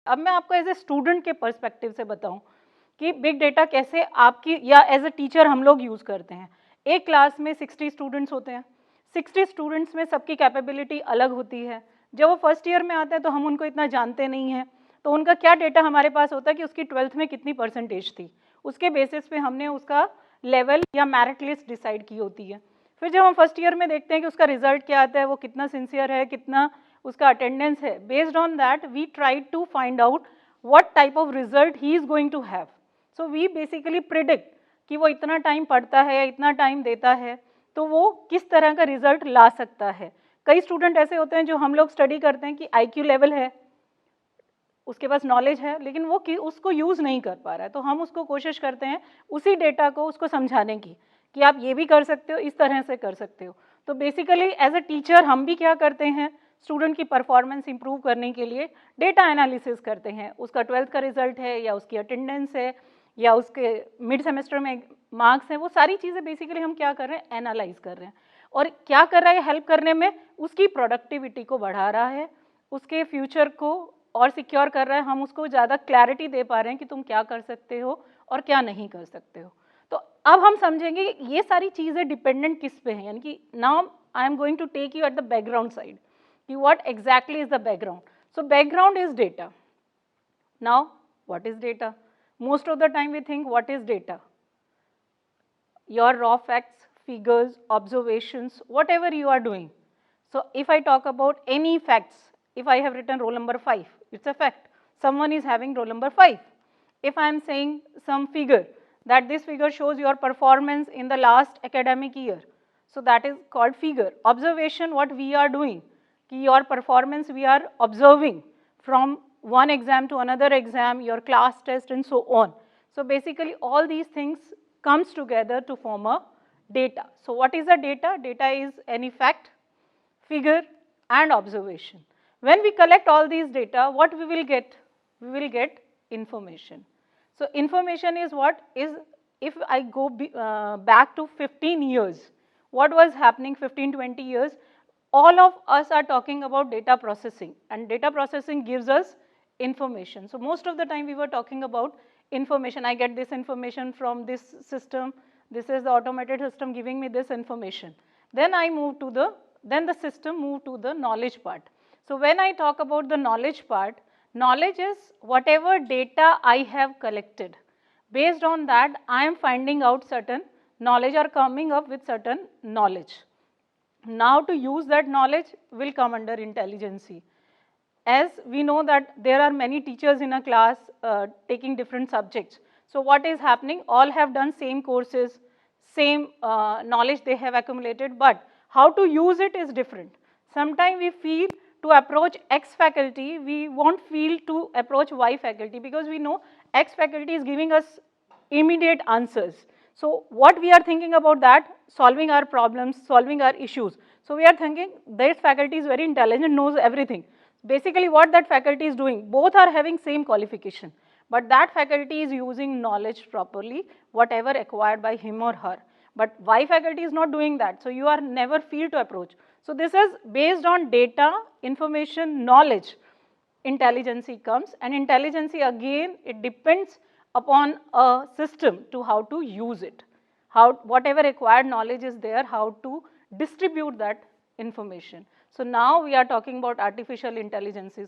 अब मैं आपको एज ए स्टूडेंट के पर्सपेक्टिव से बताऊं कि बिग डेटा कैसे आपकी या एज ए टीचर हम लोग यूज़ करते हैं। एक क्लास में 60 स्टूडेंट्स होते हैं, 60 स्टूडेंट्स में सबकी कैपेबिलिटी अलग होती है। जब वो फर्स्ट ईयर में आते हैं तो हम उनको इतना जानते नहीं हैं, तो उनका क्या डेटा हमारे पास होता है कि उसकी 12th में कितनी परसेंटेज थी, उसके बेसिस पे हमने उसका लेवल या मेरिट लिस्ट डिसाइड की होती है। फिर जब हम फर्स्ट ईयर में देखते हैं कि उसका रिजल्ट क्या आता है, वो कितना सिंसियर है, कितना उसका अटेंडेंस है, based on that we try to find out what type of result he is going to have. So we basically predict कि वो इतना टाइम पढ़ता है या इतना टाइम देता है तो वो किस तरह का रिजल्ट ला सकता है। कई स्टूडेंट ऐसे होते हैं जो हम लोग स्टडी करते हैं कि IQ लेवल है, उसके पास नॉलेज है, लेकिन वो उसको यूज़ नहीं कर पा रहा है, तो हम उसको कोशिश करते हैं उसी डेटा को उसको समझाने की कि आप ये भी कर सकते हो, इस तरह से कर सकते हो। तो बेसिकली एज अ टीचर हम भी क्या करते हैं, स्टूडेंट की परफॉर्मेंस इंप्रूव करने के लिए डेटा एनालिसिस करते हैं। उसका 12th का रिजल्ट है या उसकी अटेंडेंस है या उसके मिड सेमेस्टर में मार्क्स हैं, वो सारी चीज़ें बेसिकली हम क्या कर रहे हैं, एनालाइज कर रहे हैं। और क्या कर रहा है हेल्प करने में, उसकी प्रोडक्टिविटी को बढ़ा रहा है, उसके फ्यूचर को और सिक्योर कर रहा है, हम उसको ज़्यादा क्लैरिटी दे पा रहे हैं कि तुम क्या कर सकते हो और क्या नहीं कर सकते हो। तो अब हम समझेंगे ये सारी चीज़ें डिपेंडेंट किस पे हैं, यानी कि now I am going to take you at the background side कि what exactly is the background. So background is data. Now what is data? Most of the time we think what is data, your raw facts, figures, observations, whatever you are doing. So if I talk about any facts, if I have written roll number 5, it's a fact. Someone is having roll number 5. If I am saying some figure, that this figure shows your performance in the last academic year, so that is called figure. Observation, what we are doing, ki your performance we are observing from one exam to another exam, your class test and so on. So basically all these things comes together to form a data. So what is the data? Data is any fact, figure and observation. When we collect all these data, what we will get? We will get information. So information is what is, if I go back to 15 years, what was happening 15-20 years, all of us are talking about data processing, and data processing gives us information. So most of the time we were talking about information. I get this information from this system, this is the automated system giving me this information. Then I move to then the system move to the knowledge part. So when I talk about the knowledge part, knowledge is whatever data I have collected. Based on that, I am finding out certain knowledge or coming up with certain knowledge. Now to use that knowledge will come under intelligence. As we know that there are many teachers in a class taking different subjects. So what is happening? All have done same courses, same knowledge they have accumulated, but how to use it is different. Sometimes we feel to approach X faculty, we won't feel to approach Y faculty because we know X faculty is giving us immediate answers. So what we are thinking about that? Solving our problems, solving our issues. So we are thinking this faculty is very intelligent, knows everything. Basically what that faculty is doing, both are having same qualification, but that faculty is using knowledge properly, whatever acquired by him or her. But Y faculty is not doing that, so you are never feel to approach. So this is based on data, information, knowledge, intelligence comes, and intelligence again, it depends upon a system to how to use it. How, whatever acquired knowledge is there, how to distribute that information. So now we are talking about artificial intelligence.